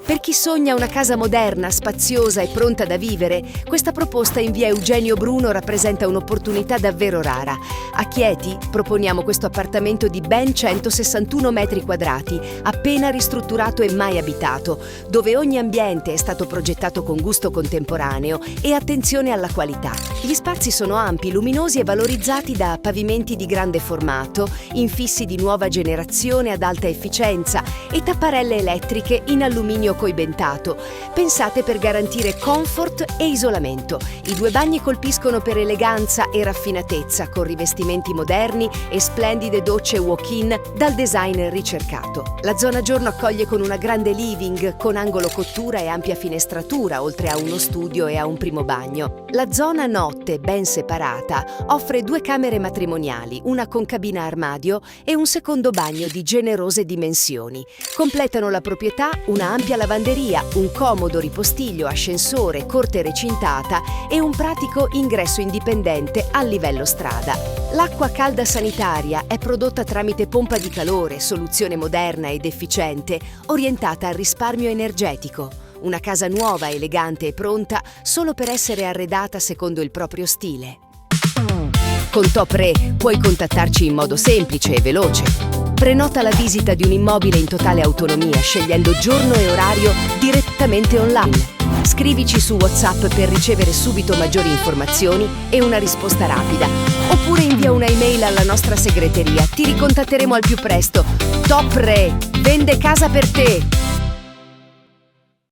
Per chi sogna una casa moderna, spaziosa e pronta da vivere, questa proposta in via Eugenio Bruno rappresenta un'opportunità davvero rara. A Chieti proponiamo questo appartamento di ben 161 metri quadrati, appena ristrutturato e mai abitato, dove ogni ambiente è stato progettato con gusto contemporaneo e attenzione alla qualità. Gli spazi sono ampi, luminosi e valorizzati da pavimenti di grande formato, infissi di nuova generazione ad alta efficienza e tapparelle elettriche in alluminio coibentato, pensate per garantire comfort e isolamento. I 2 bagni colpiscono per eleganza e raffinatezza, con rivestimenti moderni e splendide docce walk-in dal design ricercato. La zona giorno accoglie con una grande living, con angolo cottura e ampia finestratura, oltre a uno studio e a un primo bagno. La zona notte, ben separata, offre 2 camere matrimoniali, una con cabina armadio e un secondo bagno di generose dimensioni. Completano la proprietà una ampia lavanderia, un comodo ripostiglio, ascensore, corte recintata e un pratico ingresso indipendente a livello strada. L'acqua calda sanitaria è prodotta tramite pompa di calore, soluzione moderna ed efficiente, orientata al risparmio energetico. Una casa nuova, elegante e pronta solo per essere arredata secondo il proprio stile. Con Top Re puoi contattarci in modo semplice e veloce. Prenota la visita di un immobile in totale autonomia scegliendo giorno e orario direttamente online. Scrivici su WhatsApp per ricevere subito maggiori informazioni e una risposta rapida. Oppure invia una email alla nostra segreteria. Ti ricontatteremo al più presto. Top Re vende casa per te!